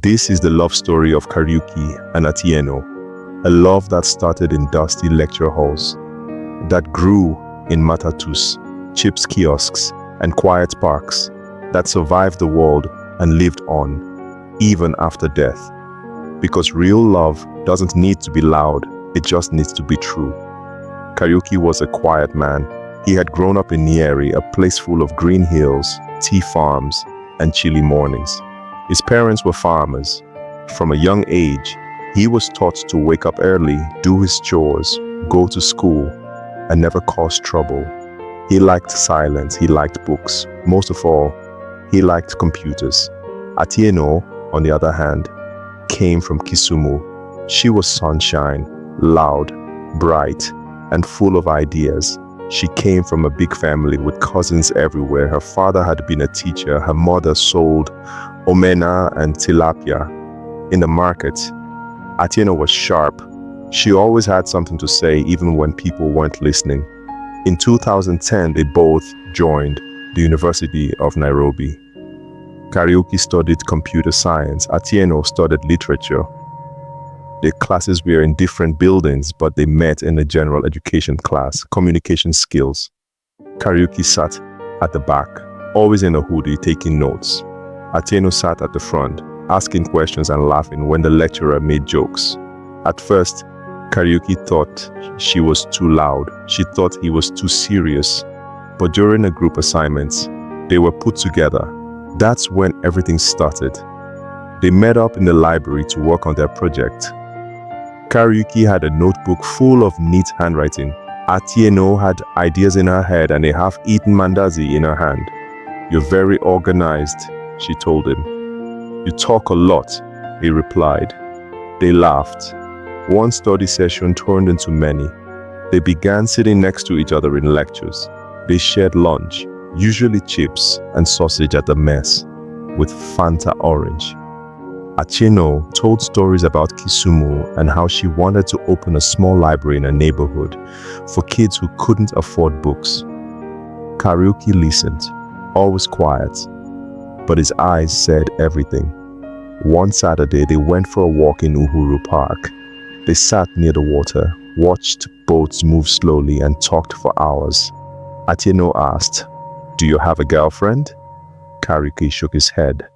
This is the love story of Kariuki and Atieno, a love that started in dusty lecture halls, that grew in matatus, chips kiosks, and quiet parks, that survived the world and lived on, even after death. Because real love doesn't need to be loud, it just needs to be true. Kariuki was a quiet man. He had grown up in Nyeri, a place full of green hills, tea farms, and chilly mornings. His parents were farmers. From a young age, he was taught to wake up early, do his chores, go to school, and never cause trouble. He liked silence, he liked books. Most of all, he liked computers. Atieno, on the other hand, came from Kisumu. She was sunshine, loud, bright, and full of ideas. She came from a big family with cousins everywhere. Her father had been a teacher. Her mother sold omena and tilapia in the market. Atieno was sharp. She always had something to say even when people weren't listening. In 2010, they both joined the University of Nairobi. Kariuki studied computer science. Atieno studied literature. Their classes were in different buildings, but they met in a general education class, communication skills. Kariuki sat at the back, always in a hoodie, taking notes. Atieno sat at the front, asking questions and laughing when the lecturer made jokes. At first, Kariuki thought she was too loud. She thought he was too serious. But during a group assignments, they were put together. That's when everything started. They met up in the library to work on their project. Kariuki had a notebook full of neat handwriting. Atieno had ideas in her head and a half-eaten mandazi in her hand. "You're very organized," she told him. "You talk a lot," he replied. They laughed. One study session turned into many. They began sitting next to each other in lectures. They shared lunch, usually chips and sausage at the mess, with Fanta orange. Atieno told stories about Kisumu and how she wanted to open a small library in her neighborhood for kids who couldn't afford books. Kariuki listened, always quiet, but his eyes said everything. One Saturday, they went for a walk in Uhuru Park. They sat near the water, watched boats move slowly, and talked for hours. Atieno asked, "Do you have a girlfriend?" Kariuki shook his head.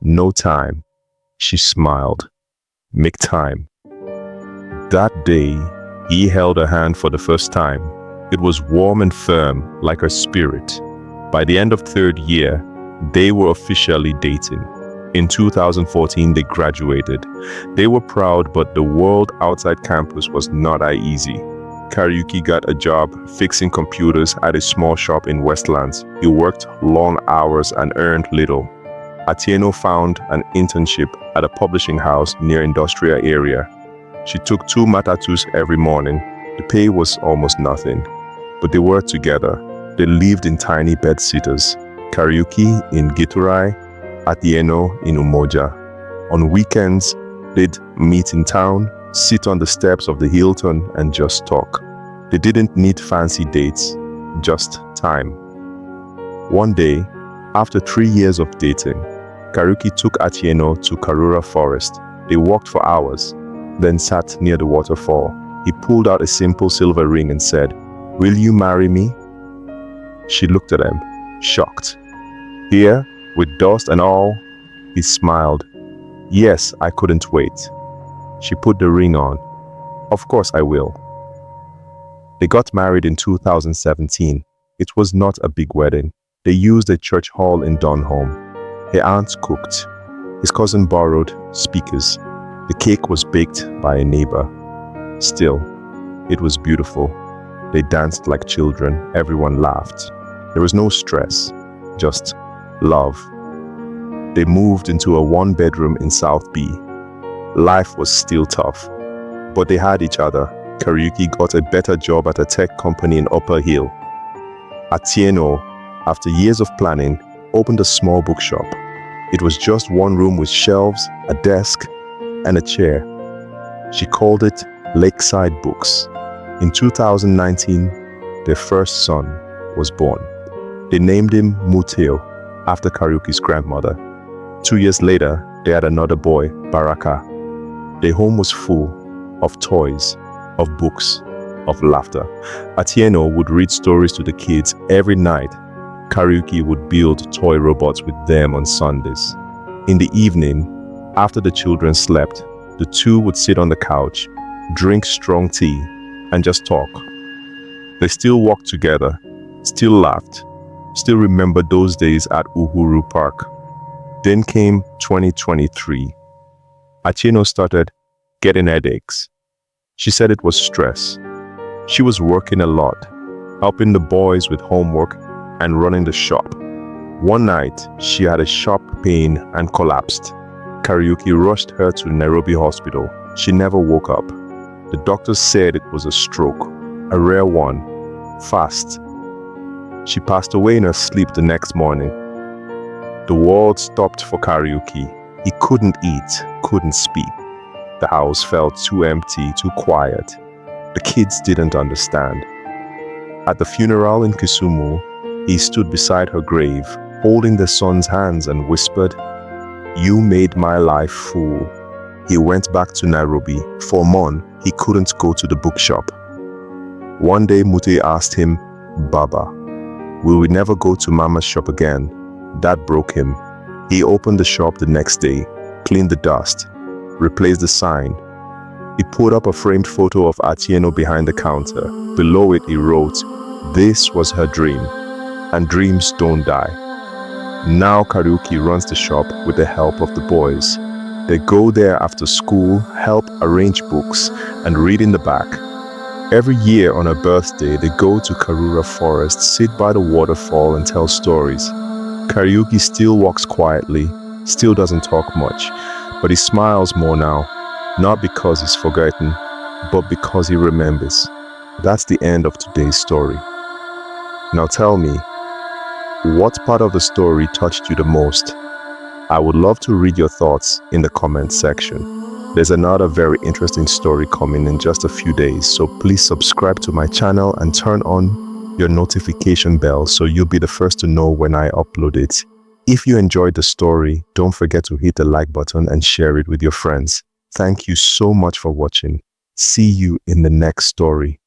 "No time." She smiled. "Make time." That day, he held her hand for the first time. It was warm and firm, like her spirit. By the end of third year, they were officially dating. In 2014, they graduated. They were proud, but the world outside campus was not that easy. Kariuki got a job fixing computers at a small shop in Westlands. He worked long hours and earned little. Atieno found an internship at a publishing house near industrial area. She took 2 matatus every morning. The pay was almost nothing, but they were together. They lived in tiny bed-sitters. Kariuki in Githurai, Atieno in Umoja. On weekends, they'd meet in town, sit on the steps of the Hilton, and just talk. They didn't need fancy dates, just time. One day, after 3 years of dating, Kariuki took Atieno to Karura Forest. They walked for hours, then sat near the waterfall. He pulled out a simple silver ring and said, "Will you marry me?" She looked at him, shocked. Here, with dust and all, he smiled. "Yes, I couldn't wait." She put the ring on. "Of course I will." They got married in 2017. It was not a big wedding. They used a church hall in Donholm. Her aunt cooked. His cousin borrowed speakers. The cake was baked by a neighbor. Still, it was beautiful. They danced like children. Everyone laughed. There was no stress, just love. They moved into a 1-bedroom in South B. Life was still tough, but they had each other. Kariuki got a better job at a tech company in Upper Hill. Atieno, after years of planning, opened a small bookshop. It was just one room with shelves, a desk, and a chair. She called it Lakeside Books. In 2019, their first son was born. They named him Muteo, after Kariuki's grandmother. 2 years later, They had another boy, Baraka. Their home was full of toys, of books, of laughter. Atieno would read stories to the kids every night. Kariuki would build toy robots with them on Sundays. In the evening, after the children slept, the two would sit on the couch, drink strong tea, and just talk. They still walked together, still laughed, still remembered those days at Uhuru Park. Then came 2023. Atieno started getting headaches. She said it was stress. She was working a lot, helping the boys with homework and running the shop. One night, she had a sharp pain and collapsed. Kariuki rushed her to Nairobi hospital. She never woke up. The doctors said it was a stroke, a rare one, fast. She passed away in her sleep the next morning. The world stopped for Kariuki. He couldn't eat, couldn't speak. The house felt too empty, too quiet. The kids didn't understand. At the funeral in Kisumu, he stood beside her grave, holding the son's hands and whispered, "You made my life full." He went back to Nairobi. For a month, he couldn't go to the bookshop. One day, Mute asked him, "Baba, will we never go to Mama's shop again?" That broke him. He opened the shop the next day, cleaned the dust, replaced the sign. He put up a framed photo of Atieno behind the counter. Below it he wrote, "This was her dream, and dreams don't die." Now Kariuki runs the shop with the help of the boys. They go there after school, help arrange books, and read in the back. Every year on her birthday, they go to Karura Forest, sit by the waterfall and tell stories. Kariuki still walks quietly, still doesn't talk much, but he smiles more now, not because he's forgotten, but because he remembers. That's the end of today's story. Now tell me, what part of the story touched you the most? I would love to read your thoughts in the comments section. There's another very interesting story coming in just a few days, so please subscribe to my channel and turn on your notification bell so you'll be the first to know when I upload it. If you enjoyed the story, don't forget to hit the like button and share it with your friends. Thank you so much for watching. See you in the next story.